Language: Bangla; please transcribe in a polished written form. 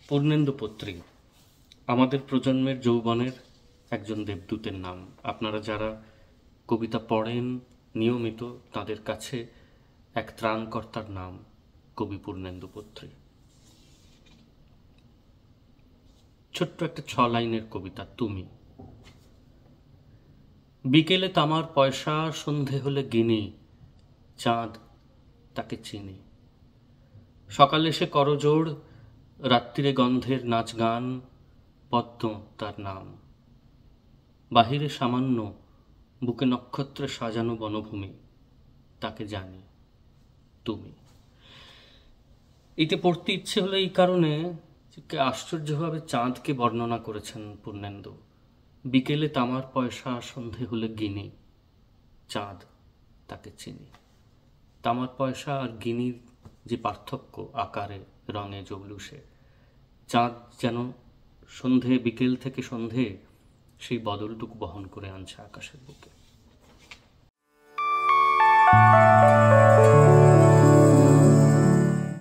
পূর্ণেন্দু পত্রী আমাদের প্রজন্মের যৌবনের একজন দেবদূতের নাম। আপনারা যারা কবিতা পড়েন নিয়মিত, তাদের কাছে এক ত্রাণকর্তার নাম কবি পূর্ণেন্দু পত্রী। ছোট্ট একটা 6 লাইনের কবিতা। তুমি বিকেলে তামার পয়সা, সন্ধে হলে গিনি, চাঁদ তাকে চিনি। সকালে সে করজোড়, রাত্রিরে গন্ধের নাচ গান, পদ্ম তার নাম। বাহিরে সামান্য, বুকে নক্ষত্রে সাজানো বনভূমি, তাকে জানি তুমি। এতে পড়তে ইচ্ছে হলো এই কারণে যে আশ্চর্যভাবে চাঁদকে বর্ণনা করেছেন পূর্ণেন্দু। বিকেলে তামার পয়সা, সন্ধে হলে গিনি, চাঁদ তাকে চিনি। তামার পয়সা আর গিনির যে পার্থক্য আকারে, রঙে, জৌলুসে, চাঁদ যেন সন্ধে, বিকেল থেকে সন্ধে সেই বদলটুকু বহন করে আনছে আকাশের বুকে।